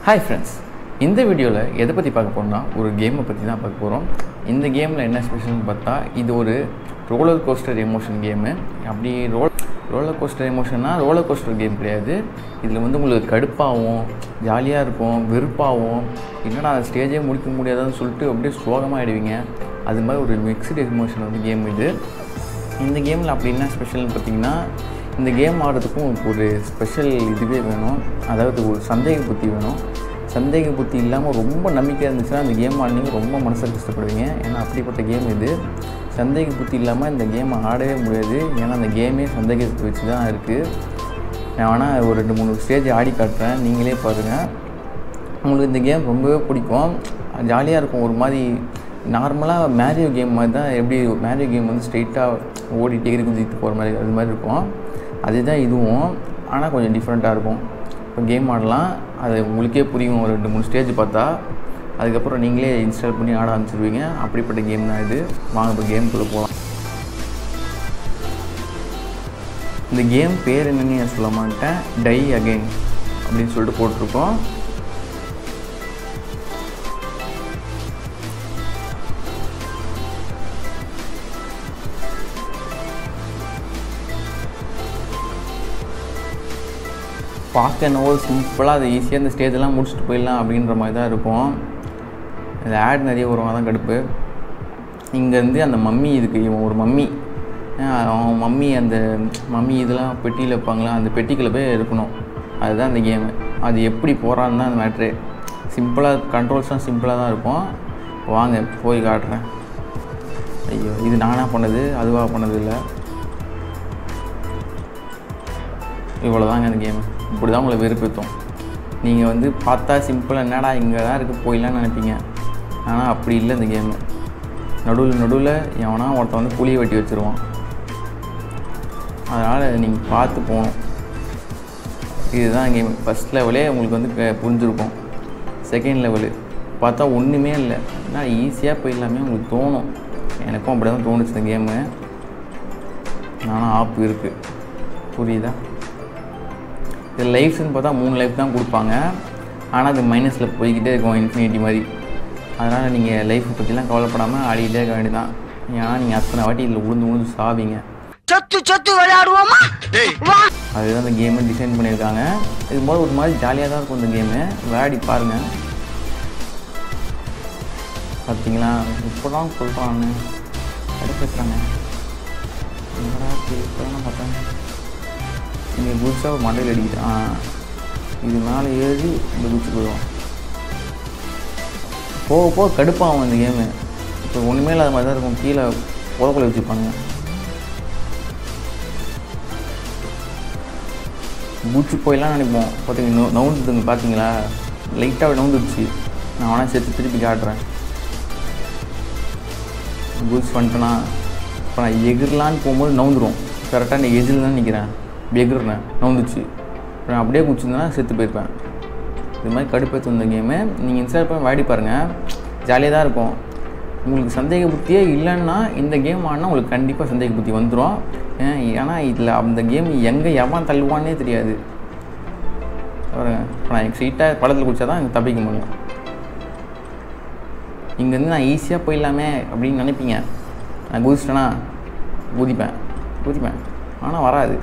Hi friends, இந்த வீடியோவில் எதை பற்றி பார்க்க போகிறோம்னா ஒரு கேமை பற்றி தான் பார்க்க போகிறோம். இந்த கேமில் என்ன ஸ்பெஷல்னு பார்த்தா இது ஒரு ரோலர் கோஸ்டர் எமோஷன் கேமு. அப்படி ரோலர் கோஸ்டர் எமோஷன்னா ரோலர் கோஸ்டர் கேம் கிடையாது. இதில் வந்து உங்களுக்கு கடுப்பாகவும் ஜாலியாக இருக்கும், வெறுப்பாகவும் என்னடா அந்த ஸ்டேஜே முடிக்க முடியாதான்னு சொல்லிட்டு அப்படியே சோகமாக ஆகிடுவீங்க. அது மாதிரி ஒரு மிக்ஸ்டு எமோஷன் வந்து கேம் இது. இந்த கேமில் அப்படி என்ன ஸ்பெஷல்னு பார்த்தீங்கன்னா இந்த கேம் ஆடுறதுக்கும் ஒரு ஸ்பெஷல் இதுவே வேணும். அதாவது ஒரு சந்தேக புத்தி வேணும். சந்தேக புத்தி இல்லாமல் ரொம்ப நம்பிக்கை இருந்துச்சுன்னா அந்த கேம் ஆடினீங்க ரொம்ப மனசை கஷ்டப்படுவீங்க. ஏன்னா அப்படிப்பட்ட கேம் இது. சந்தேக புத்தி இல்லாமல் இந்த கேமை ஆடவே முடியாது. ஏன்னா அந்த கேமே சந்தேகத்தை வச்சு தான் இருக்குது. நான் வேணால் ஒரு 2-3 ஸ்டேஜ் ஆடி காட்டுறேன், நீங்களே பாருங்கள். உங்களுக்கு இந்த கேம் ரொம்பவே பிடிக்கும், ஜாலியாக இருக்கும். ஒரு மாதிரி நார்மலாக மேரியோ கேம் மாதிரி தான். எப்படி மேரியோ கேம் வந்து ஸ்ட்ரெயிட்டாக ஓடிட்டே குதிட்டு போகிற மாதிரி அது மாதிரி இருக்கும். அதுதான் இதுவும், ஆனால் கொஞ்சம் டிஃப்ரெண்ட்டாக இருக்கும். இப்போ கேம் ஆடலாம், அது உங்களுக்கே புரியும். ஒரு 2-3 ஸ்டேஜ் பார்த்தா அதுக்கப்புறம் நீங்களே இன்ஸ்டால் பண்ணி ஆட ஆரம்பிச்சிருவீங்க. அப்படிப்பட்ட கேம் தான் இது. வாங்க இப்போ கேமுக்குள்ளே போகலாம். இந்த கேம் பேர் என்னன்னு நான் சொல்ல மாட்டேன், டை அகெயின் அப்படின்னு சொல்லிட்டு போட்டிருக்கோம். பார்க்க என்னவோ சிம்பிளாக அது ஈஸியாக இந்த ஸ்டேஜெல்லாம் முடிச்சுட்டு போயிடலாம் அப்படின்ற மாதிரி தான் இருக்கும். அது ஆட் நிறைய வரும், அதான் கடுப்பு. இங்கேருந்து அந்த மம்மி இதுக்கு இவன் ஒரு மம்மி, அவன் மம்மி அந்த மம்மி இதெல்லாம் பெட்டியில் வைப்பாங்களா, அந்த பெட்டிக்குள்ளே போய் இருக்கணும். அதுதான் அந்த கேமு. அது எப்படி போகிறான்னு தான் அந்த மேட்ரு. சிம்பிளாக கண்ட்ரோல்ஸ்லாம் சிம்பிளாக தான் இருக்கும். வாங்க போய் காட்டுறேன். ஐயோ, இது நானாக பண்ணது, அதுவாக பண்ணது இல்லை. இவ்வளோதாங்க அந்த கேமு. இப்படி தான் உங்களை வெறுப்பேற்றும். நீங்கள் வந்து பார்த்தா சிம்பிளாக என்னடா இங்கே தான் இருக்குது போயிடலான்னு நினைப்பீங்க. ஆனால் அப்படி இல்லை இந்த கேமு. நடுவில் எவனா ஒருத்தன் வந்து புளியை வெட்டி வச்சுருவான். அதனால் நீங்கள் பார்த்து போகணும். இதுதான் கேமு. ஃபஸ்ட் லெவலே உங்களுக்கு வந்து புரிஞ்சிருக்கும். செகண்ட் லெவலு பார்த்தா ஒன்றுமே இல்லை, ஏன்னா ஈஸியாக போயிடலாமே உங்களுக்கு தோணும். எனக்கும் அப்படி தான் தோணுச்சு இந்த கேமு. ஆனால் ஆப் இருக்குது, புரியுதா? இது லைஃப்ஸ்ன்னு பார்த்தா 3 லைஃப் தான் கொடுப்பாங்க. ஆனால் அது மைனஸில் போய்கிட்டே இருக்கும், இன்ஃபினிட்டி மாதிரி. அதனால் நீங்கள் லைஃப்பை பற்றிலாம் கவலைப்படாமல் ஆடிக்கிட்டே இருக்க வேண்டியதான். ஏன்னா நீங்கள் அத்தனை வாட்டி இதில் உழுந்து சாவீங்க. விளையாடுவோமா? அதுதான் அந்த கேமை டிசைன் பண்ணியிருக்காங்க. இது போது ஒரு மாதிரி ஜாலியாக தான் இருக்கும் இந்த கேமு. விளையாடி பாருங்கள். பார்த்தீங்களா, இப்போ தான் சொல்கிறான்னு பேசுகிறாங்க. இப்போ தான் பார்த்தேன். நீங்கள் புதுசாக மண்டையில் அடிக்கிட்டான். இது மேலே ஏறி இந்த குச்சி போயிடும். போக கடுப்பாகும் இந்த கேமு. இப்போ ஒன்றுமே இல்லாத மாதிரி தான் இருக்கும். கீழே புறக்குள்ள வச்சுருப்பாங்க. பூச்சி போயிடலாம் நினைப்போம். பார்த்தீங்க நவுந்துதுங்க, பார்த்தீங்களா? லைட்டாக நவுந்துடுச்சு. நான் வேணா சேர்த்து திருப்பி காட்டுறேன். பூச்சி வந்துட்டேன்னா இப்போ நான் எகிரலான்னு போகும்போது நவுந்துடும். கரெக்டாக இந்த எஜில் தான் நிற்கிறேன், எகிர்னேன், நவுந்துச்சு. அப்புறம் அப்படியே குச்சிருந்தேன்னா செத்து போயிருப்பேன். இது மாதிரி கடுப்பேற்று இந்த கேமு. நீங்கள் இன்ஸ்டால் பண்ணி விளையாடி பாருங்கள், ஜாலியாக தான் இருக்கும். உங்களுக்கு சந்தேக புத்தியே இல்லைன்னா இந்த கேம் ஆடினா உங்களுக்கு கண்டிப்பாக சந்தேக புத்தி வந்துடும். ஏன்னா இதில் அந்த கேம் எங்கே எவன் தள்ளுவான்னே தெரியாது. பாருங்க, இப்போ நான் ஸ்ட்ரெயிட்டாக படத்தில் குடித்தா தான் எனக்கு தப்பிக்க முடியும். இங்கேருந்து நான் ஈஸியாக போயிடலாமே அப்படின்னு நினைப்பீங்க. நான் குதிச்சிட்டேன்னா குதிப்பேன், ஆனால் வராது.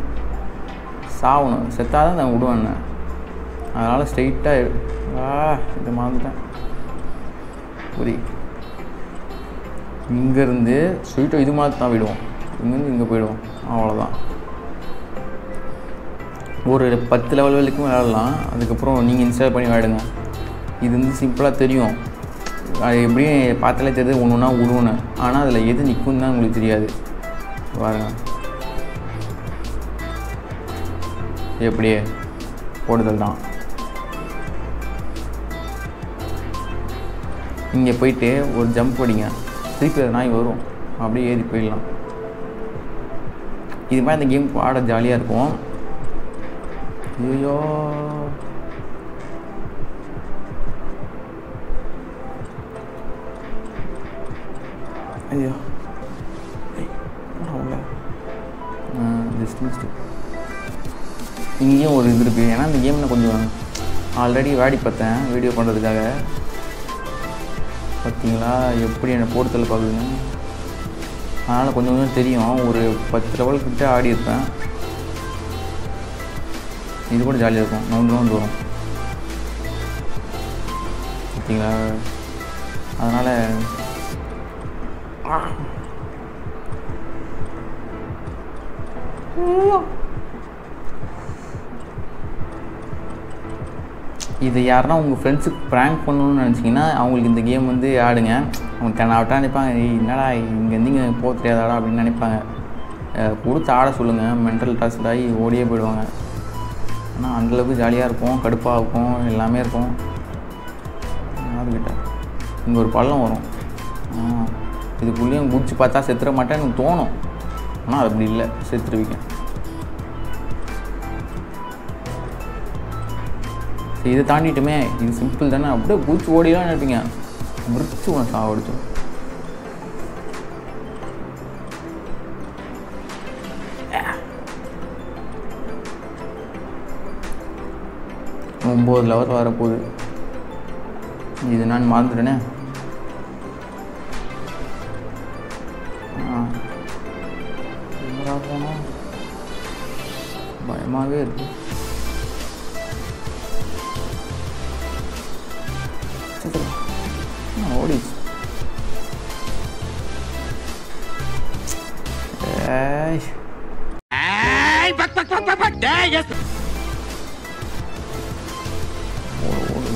சாகணும், செத்தாதான் நான் விடுவேன். அதனால் ஸ்ட்ரெயிட்டாக இதை மறந்துட்டேன். இங்கேருந்து ஸ்ட்ரெயிட்டாக இது மாதிரி தான் விடுவோம். இங்கேருந்து இங்கே போயிடுவோம், அவ்வளோதான். ஒரு 10 லெவல் வரைக்கும் விளையாடலாம். அதுக்கப்புறம் நீங்கள் இன்ஸ்டால் பண்ணி விளையாடுங்க. இது வந்து சிம்பிளாக தெரியும். அது எப்படியும் பார்த்தாலே தெரியுது, ஒன்று ஒன்றா விடுவோன்னு. ஆனால் அதில் எது நிற்கும் தான் உங்களுக்கு தெரியாது. பாருங்க, எப்படியே போடுதல் தான். இங்கே போயிட்டு ஒரு ஜம்ப் அடிங்க, திருப்பி அது நாய் வரும், அப்படியே ஏறி போயிடலாம். இது மாதிரி இந்த கேம் ஆட ஜாலியாக இருக்கும். ஐயோ, ஜஸ்ட் மிஸ்டேக். இங்கேயும் ஒரு இது இருக்குது. ஏன்னா இந்த கேமில் கொஞ்சம் ஆல்ரெடி வாடி பார்த்தேன் வீடியோ பண்ணுறதுக்காக. பார்த்தீங்களா எப்படி என்னை போர்த்தல் பார்க்குதுன்னு. அதனால் கொஞ்சம் கொஞ்சம் தெரியும். ஒரு 10 லெவல் கிட்ட ஆடி இருப்பேன். இது கூட ஜாலியாக இருக்கும். நவுந்து வரும் பார்த்தீங்களா. அதனால் இது யாருன்னா உங்கள் ஃப்ரெண்ட்ஸுக்கு ப்ராங்க் பண்ணணும்னு நினச்சிங்கன்னா அவங்களுக்கு இந்த கேம் வந்து ஆடுங்க. அவங்க கண்ணாவிட்டா நினைப்பாங்க, என்னடா இங்கேருந்து இங்கே போக தெரியாதாடா அப்படின்னு நினைப்பாங்க. கொடுத்து ஆட சொல்லுங்கள். மென்டல் டாஸ்ட் ஆகி ஓடியே போயிடுவாங்க. ஆனால் அந்தளவுக்கு ஜாலியாக இருக்கும், கடுப்பாக இருக்கும், எல்லாமே இருக்கும். யாருக்கிட்ட இங்கே ஒரு பள்ளம் வரும். இதுக்குள்ளேயும் குடிச்சு பார்த்தா செத்துற மாட்டேன்னு எனக்கு தோணும். ஆனால் அது அப்படி இல்லை, செத்துருவீங்க. சரி இதை தாண்டிட்டுமே, இது சிம்பிள் தானே, அப்படியே குடிச்சு ஓடிலாம் நினைப்பீங்க. முடிச்சு உனக்கு சாவடிச்சு. ஒம்பது லெவல் வரப்போகுது. இது நான் மறந்துட்டேனே. போனோம், பயமாகவே இருக்கு. ஓடிச்சு.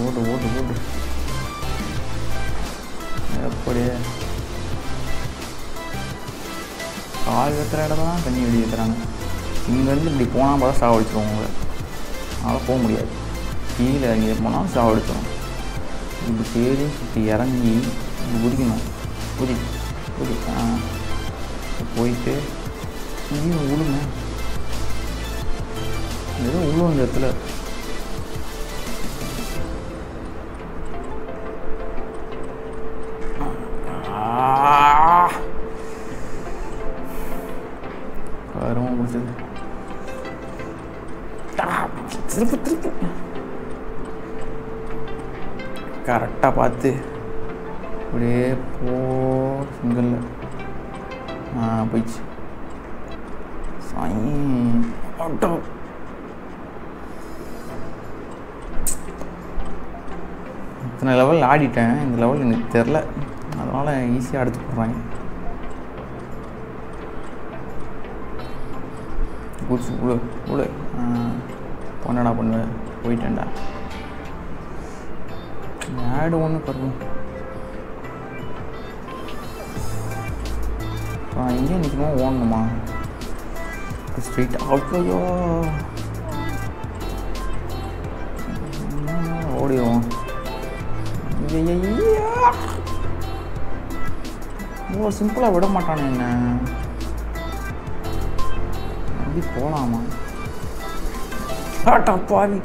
ஓடு ஓடு ஓடு. எப்படி கால் வெத்துற இடம் தான் தண்ணி வெடி வைக்கிறாங்க. இங்கேருந்து இப்படி போனால் பார்த்தா சாவடிச்சிருவோம் உங்களை. அதனால் போக முடியாது. கீழே இறங்கி போனால் சாவடிச்சிடும். இப்படி தேடி இப்படி இறங்கி இப்படி குதிக்கணும். குதி குதி போயிட்டு இங்கேயும் உழுங்க. ஏதோ உழுவும் இந்த இடத்துல. வரும் முடிச்சது. திருப்பி திருப்பி கரெக்டாக பார்த்து அப்படியே சிங்கிளில் போயிடுச்சு. இத்தனை லெவல் ஆடிட்டேன். இந்த லெவல் எனக்கு தெரில, அதனால் ஈஸியாக அடிச்சு போடுறாங்க. குடிச்சு உழு உழு. பொண்ணடா பண்ணு, போயிட்டேன்டா. ஆடு ஒன்று பருவம். இங்கே நிற்கணும், ஓடணுமா? ஸ்ட்ரெயிட் அவுட்லையோ ஓடிடுவோம். இவ்வளோ சிம்பிளாக விட மாட்டானே என்ன. அப்படி போகலாமா? பாவி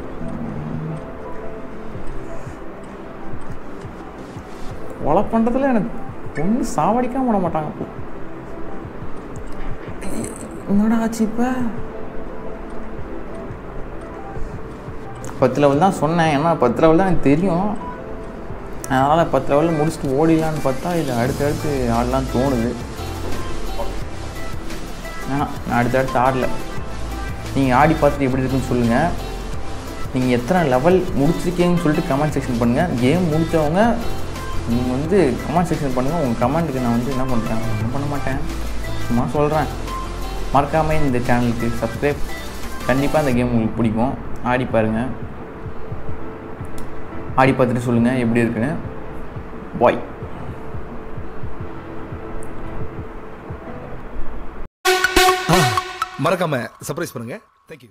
கொலை பண்ணுறதுல எனக்கு ஒன்றும் சாவடிக்காம விட மாட்டாங்க. என்னடா ஆச்சு இப்போ? 10 லெவல் தான் சொன்னேன். ஏன்னா 10 லெவல் தான் எனக்கு தெரியும். அதனால் 10 லெவலில் முடிச்சுட்டு ஓடிடலான்னு பார்த்தா இது அடுத்தடுத்து ஆடலான்னு தோணுது. ஏன்னா நான் அடுத்தடுத்து ஆடல. நீங்கள் ஆடி பார்த்துட்டு எப்படி இருக்குன்னு சொல்லுங்கள். நீங்கள் எத்தனை லெவல் முடிச்சிருக்கீங்கன்னு சொல்லிட்டு கமெண்ட் செக்ஷன் பண்ணுங்கள். கேம் முடித்தவங்க நீங்கள் வந்து கமெண்ட் செக்ஷன் பண்ணுங்கள். உங்கள் கமெண்ட்டுக்கு நான் வந்து என்ன பண்ணுறேன், ஒன்றும் பண்ண மாட்டேன், சும்மா சொல்கிறேன். மறக்காமல் இந்த சேனலுக்கு சப்ஸ்கிரைப். கண்டிப்பாக இந்த கேம் உங்களுக்கு பிடிக்கும். ஆடி பாருங்கள். ஆடி பார்த்துட்டு சொல்லுங்கள் எப்படி இருக்குன்னு. பாய். மறக்காம சர்ப்ரைஸ் பண்ணுங்க. தேங்க்யூ.